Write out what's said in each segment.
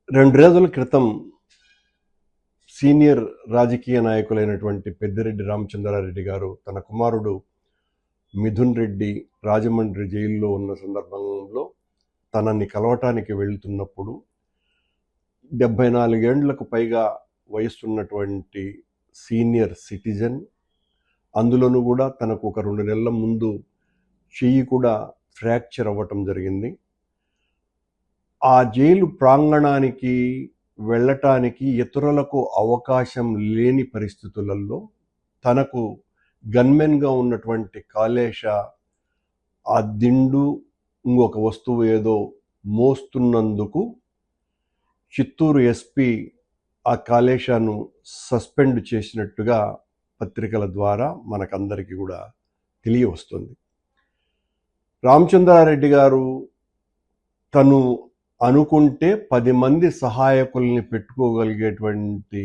2 రోజుల క్రితం సీనియర్ రాజకీయ నాయకులైనటువంటి పెద్దిరెడ్డి రామచంద్రారెడ్డి గారు తన కుమారుడు మిథున్ రెడ్డి రాజమండ్రి జైల్లో ఉన్న సందర్భంలో తనని కలవటానికి వెళ్తున్నప్పుడు 74 ఏండ్లకు పైగా వయస్సున్నటువంటి సీనియర్ సిటిజన్, అందులోనూ కూడా తనకు ఒక 2 నెలల ముందు చెయ్యి కూడా ఫ్రాక్చర్ అవ్వటం జరిగింది. ఆ జైలు ప్రాంగణానికి వెళ్ళటానికి ఇతరులకు అవకాశం లేని పరిస్థితులలో తనకు గన్మెన్గా ఉన్నటువంటి కాళేశ ఆ దిండు ఇంకొక వస్తువు ఏదో మోస్తున్నందుకు చిత్తూరు ఎస్పీ ఆ కాళేశాను సస్పెండ్ చేసినట్టుగా పత్రికల ద్వారా మనకందరికీ కూడా తెలియవస్తుంది. రామచంద్రారెడ్డి గారు తను అనుకుంటే 10 మంది సహాయకుల్ని పెట్టుకోగలిగేటువంటి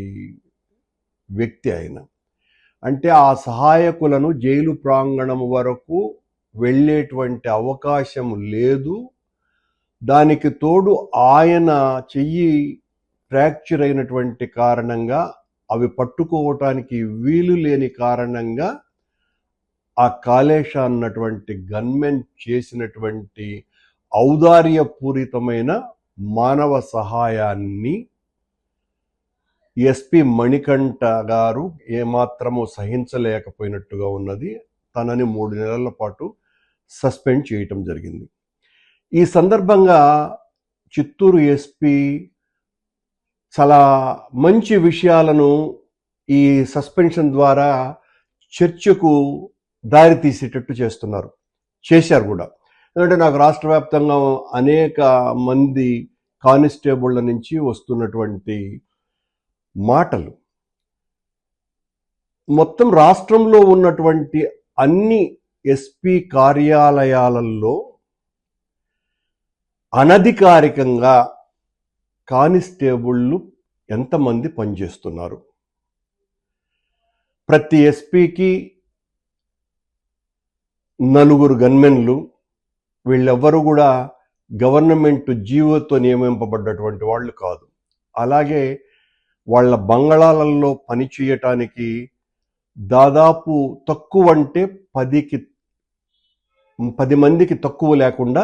వ్యక్తి ఆయన. అంటే ఆ సహాయకులను జైలు ప్రాంగణం వరకు వెళ్ళేటువంటి అవకాశం లేదు. దానికి తోడు ఆయన చెయ్యి ఫ్రాక్చర్ అయినటువంటి కారణంగా అవి పట్టుకోవటానికి వీలు లేని కారణంగా ఆ కాళేశ అన్నటువంటి గన్మెన్ చేసినటువంటి ఔదార్యపూరితమైన మానవ సహాయాన్ని ఎస్పీ మణికంఠ గారు ఏమాత్రము సహించలేకపోయినట్టుగా ఉన్నది. తనని 3 నెలల పాటు సస్పెండ్ చేయటం జరిగింది. ఈ సందర్భంగా చిత్తూరు ఎస్పీ చాలా మంచి విషయాలను ఈ సస్పెన్షన్ ద్వారా చర్చకు దారి తీసేటట్టు చేశారు కూడా. ఎందుకంటే నాకు రాష్ట్ర వ్యాప్తంగా అనేక మంది కానిస్టేబుళ్ల నుంచి వస్తున్నటువంటి మాటలు, మొత్తం రాష్ట్రంలో ఉన్నటువంటి అన్ని ఎస్పీ కార్యాలయాలలో అనధికారికంగా కానిస్టేబుళ్ళు ఎంతమంది పనిచేస్తున్నారు? ప్రతి ఎస్పీకి 4 గన్మెన్లు. వీళ్ళెవ్వరూ కూడా గవర్నమెంట్ జీవోతో నియమింపబడ్డటువంటి వాళ్ళు కాదు. అలాగే వాళ్ళ బంగళాలలో పని చేయటానికి దాదాపు తక్కువ అంటే 10 మందికి తక్కువ లేకుండా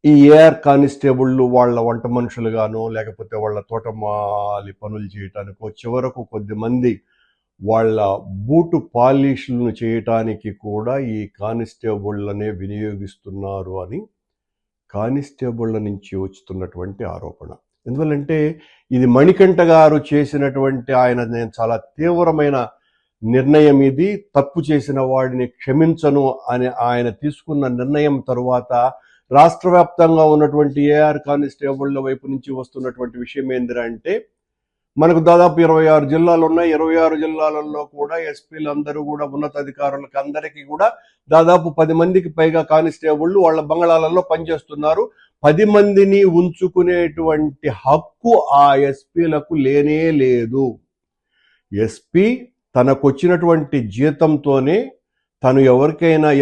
ఈ ఏఆర్ కానిస్టేబుళ్ళు వాళ్ళ వంట మనుషులుగానో లేకపోతే వాళ్ళ తోటమాలి పనులు చేయటానికో, చివరకు కొద్దిమంది వాళ్ళ బూటు పాలిష్లను చేయటానికి కూడా ఈ కానిస్టేబుళ్ళనే వినియోగిస్తున్నారు అని కానిస్టేబుళ్ళ నుంచి వస్తున్నటువంటి ఆరోపణ. ఎందువల్లంటే ఇది మణికంఠ గారు చేసినటువంటి నేను చాలా తీవ్రమైన నిర్ణయం ఇది. తప్పు చేసిన వాడిని క్షమించను అని ఆయన తీసుకున్న నిర్ణయం తరువాత రాష్ట్ర వ్యాప్తంగా ఉన్నటువంటి ఏఆర్ కానిస్టేబుళ్ళ వైపు నుంచి వస్తున్నటువంటి విషయం ఏందిరా అంటే, మనకు దాదాపు 26 జిల్లాలు ఉన్నాయి. 26 జిల్లాలలో కూడా ఎస్పీలందరూ కూడా ఉన్నతాధికారులకు అందరికీ కూడా దాదాపు 10 మందికి పైగా కానిస్టేబుళ్ళు వాళ్ళ బంగళాలలో పనిచేస్తున్నారు. 10 మందిని ఉంచుకునేటువంటి హక్కు ఆ ఎస్పీలకు లేనే లేదు. ఎస్పీ తనకొచ్చినటువంటి జీతంతోనే తను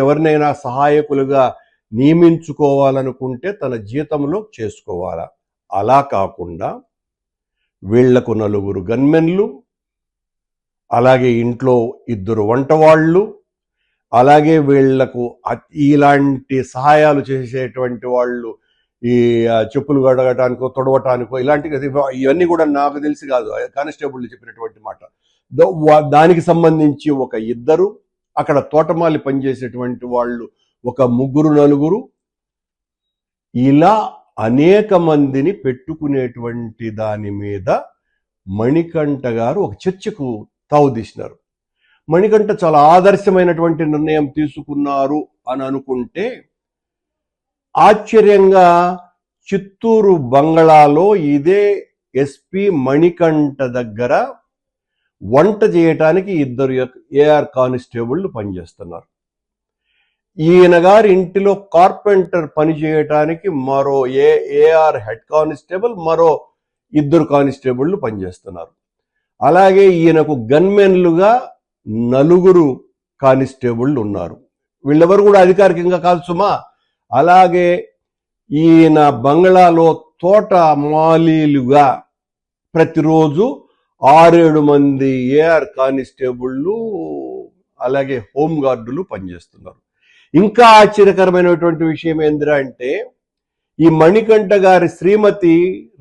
ఎవరినైనా సహాయకులుగా నియమించుకోవాలనుకుంటే తన జీతంలో చేసుకోవాలా. అలా కాకుండా వీళ్లకు 4 గన్మెన్లు, అలాగే ఇంట్లో 2 వంటవాళ్ళు, అలాగే వీళ్లకు ఇలాంటి సహాయాలు చేసేటువంటి వాళ్ళు ఈ చెప్పులు కడగటానికో తొడవటానికో ఇవన్నీ కూడా నాకు తెలిసి కాదు, కానిస్టేబుల్ చెప్పినటువంటి మాట. దానికి సంబంధించి ఒక 2, అక్కడ తోటమాలి పనిచేసేటువంటి వాళ్ళు ఒక 3, 4, ఇలా అనేక మందిని పెట్టుకునేటువంటి దాని మీద మణికంఠ గారు ఒక చర్చకు తావుదీసినారు. మణికంఠ చాలా ఆదర్శమైనటువంటి నిర్ణయం తీసుకున్నారు అని అనుకుంటే ఆశ్చర్యంగా చిత్తూరు బంగళాలో ఇదే ఎస్పీ మణికంఠ దగ్గర వంట చేయటానికి 2 ఏఆర్ కానిస్టేబుళ్ళు పనిచేస్తున్నారు. ఈయన గారి ఇంటిలో కార్పెంటర్ పని చేయటానికి మరో ఏఆర్ హెడ్ కానిస్టేబుల్, మరో 2 కానిస్టేబుళ్ళు పనిచేస్తున్నారు. అలాగే ఈయనకు గన్మెన్లుగా 4 కానిస్టేబుళ్ళు ఉన్నారు. వీళ్ళెవరు కూడా అధికారికంగా కాదు సుమా. అలాగే ఈయన బంగ్లాలో తోట మాలీలుగా ప్రతిరోజు 6-7 మంది ఏఆర్ కానిస్టేబుళ్ళు అలాగే హోంగార్డులు పనిచేస్తున్నారు. ఇంకా ఆశ్చర్యకరమైనటువంటి విషయం ఏందిరా అంటే, ఈ మణికంఠ గారి శ్రీమతి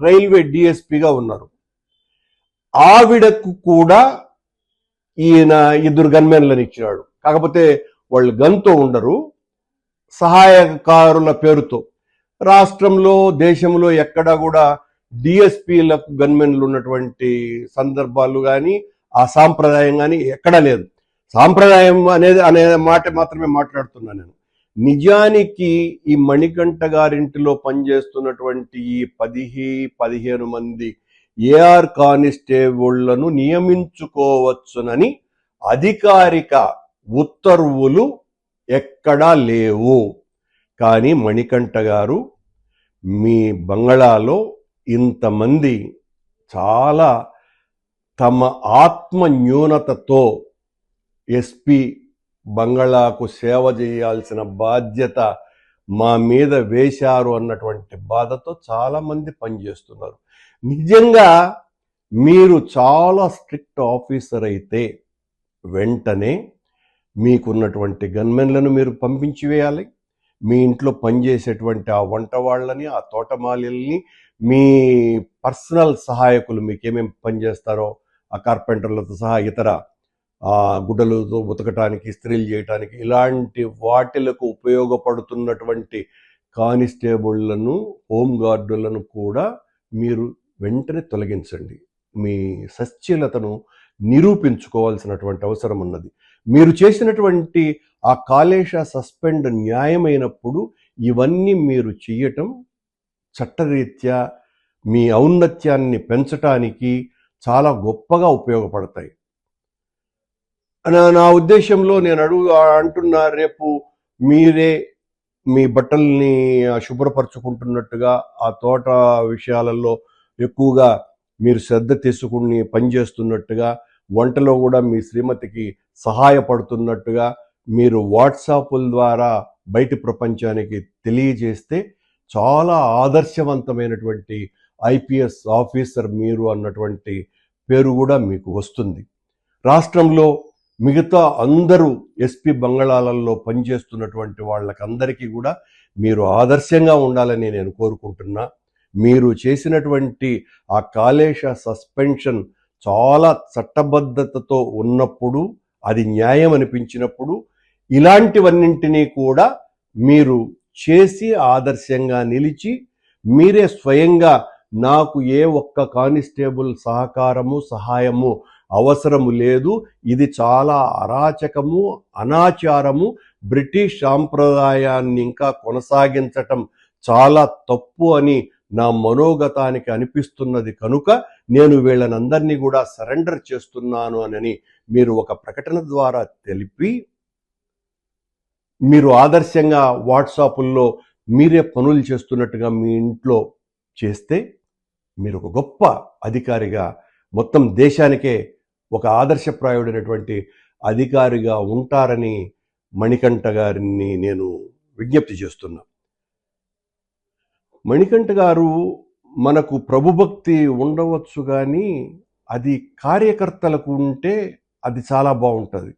రైల్వే డిఎస్పీగా ఉన్నారు. ఆవిడకు కూడా ఈయన 2 గన్మెన్లను ఇచ్చినాడు. కాకపోతే వాళ్ళు గన్తో ఉండరు, సహాయకారుల పేరుతో. రాష్ట్రంలో దేశంలో ఎక్కడా కూడా డిఎస్పీలకు గన్మెన్లు ఉన్నటువంటి సందర్భాలు కానీ ఆ సాంప్రదాయం కానీ ఎక్కడా లేదు. సాంప్రదాయం అనే మాట మాత్రమే మాట్లాడుతున్నాను నేను. నిజానికి ఈ మణికంఠ గారింటిలో పనిచేస్తున్నటువంటి ఈ 15 మంది ఏఆర్ కానిస్టేబుళ్లను నియమించుకోవచ్చునని అధికారిక ఉత్తర్వులు ఎక్కడా లేవు. కానీ మణికంఠ గారు మీ బంగళాలో ఇంతమంది చాలా తమ ఆత్మ న్యూనతతో ఎస్పీ బంగళాకు సేవ చేయాల్సిన బాధ్యత మా మీద వేశారు అన్నటువంటి బాధతో చాలామంది పనిచేస్తున్నారు. నిజంగా మీరు చాలా స్ట్రిక్ట్ ఆఫీసర్ అయితే వెంటనే మీకున్నటువంటి గన్మెన్లను మీరు పంపించి వేయాలి. మీ ఇంట్లో పనిచేసేటువంటి ఆ వంట వాళ్ళని, ఆ తోటమాలిల్ని, మీ పర్సనల్ సహాయకులు మీకేమేమి పనిచేస్తారో ఆ కార్పెంటర్లతో సహా ఇతర గుడ్డలతో ఉతకటానికి, ఇస్త్రీలు చేయటానికి, ఇలాంటి వాటిలకు ఉపయోగపడుతున్నటువంటి కానిస్టేబుళ్లను, హోంగార్డులను కూడా మీరు వెంటనే తొలగించండి. మీ సచ్ఛీలతను నిరూపించుకోవాల్సినటువంటి అవసరం ఉన్నది. మీరు చేసినటువంటి ఆ కాళేశ సస్పెండ్ న్యాయమైనప్పుడు ఇవన్నీ మీరు చెయ్యటం చట్టరీత్యా మీ ఔన్నత్యాన్ని పెంచటానికి చాలా గొప్పగా ఉపయోగపడతాయి. నా ఉద్దేశంలో నేను అంటున్నా, రేపు మీరే మీ బట్టల్ని శుభ్రపరచుకుంటున్నట్టుగా ఆ తోట విషయాలలో ఎక్కువగా మీరు శ్రద్ధ తీసుకుని పనిచేస్తున్నట్టుగా, వంటలో కూడా మీ శ్రీమతికి సహాయపడుతున్నట్టుగా మీరు వాట్సాప్ల ద్వారా బయటి ప్రపంచానికి తెలియజేస్తే చాలా ఆదర్శవంతమైనటువంటి ఐపీఎస్ ఆఫీసర్ మీరు అన్నటువంటి పేరు కూడా మీకు వస్తుంది. రాష్ట్రంలో మిగతా అందరూ ఎస్పీ బంగళాలలో పనిచేస్తున్నటువంటి వాళ్ళకందరికీ కూడా మీరు ఆదర్శంగా ఉండాలని నేను కోరుకుంటున్నా. మీరు చేసినటువంటి ఆ కాళేశ సస్పెన్షన్ చాలా చట్టబద్ధతతో ఉన్నప్పుడు, అది న్యాయం అనిపించినప్పుడు, ఇలాంటివన్నింటినీ కూడా మీరు చేసి ఆదర్శంగా నిలిచి మీరే స్వయంగా నాకు ఏ ఒక్క కానిస్టేబుల్ సహకారము, సహాయము అవసరము లేదు, ఇది చాలా అరాచకము, అనాచారము, బ్రిటిష్ సాంప్రదాయాన్ని ఇంకా కొనసాగించటం చాలా తప్పు అని నా మనోగతానికి అనిపిస్తున్నది కనుక నేను వీళ్ళనందరినీ కూడా సరెండర్ చేస్తున్నాను అని మీరు ఒక ప్రకటన ద్వారా తెలిపి, మీరు ఆదర్శంగా వాట్సాపుల్లో మీరే పనులు చేస్తున్నట్టుగా మీ ఇంట్లో చేస్తే మీరు ఒక గొప్ప అధికారిగా, మొత్తం దేశానికే ఒక ఆదర్శప్రాయుడైనటువంటి అధికారిగా ఉంటారని మణికంఠ గారిని నేను విజ్ఞప్తి చేస్తున్నా. మణికంఠ గారు మనకు ప్రభుభక్తి ఉండవచ్చు కానీ అది కార్యకర్తలకు ఉంటే అది చాలా బాగుంటుంది.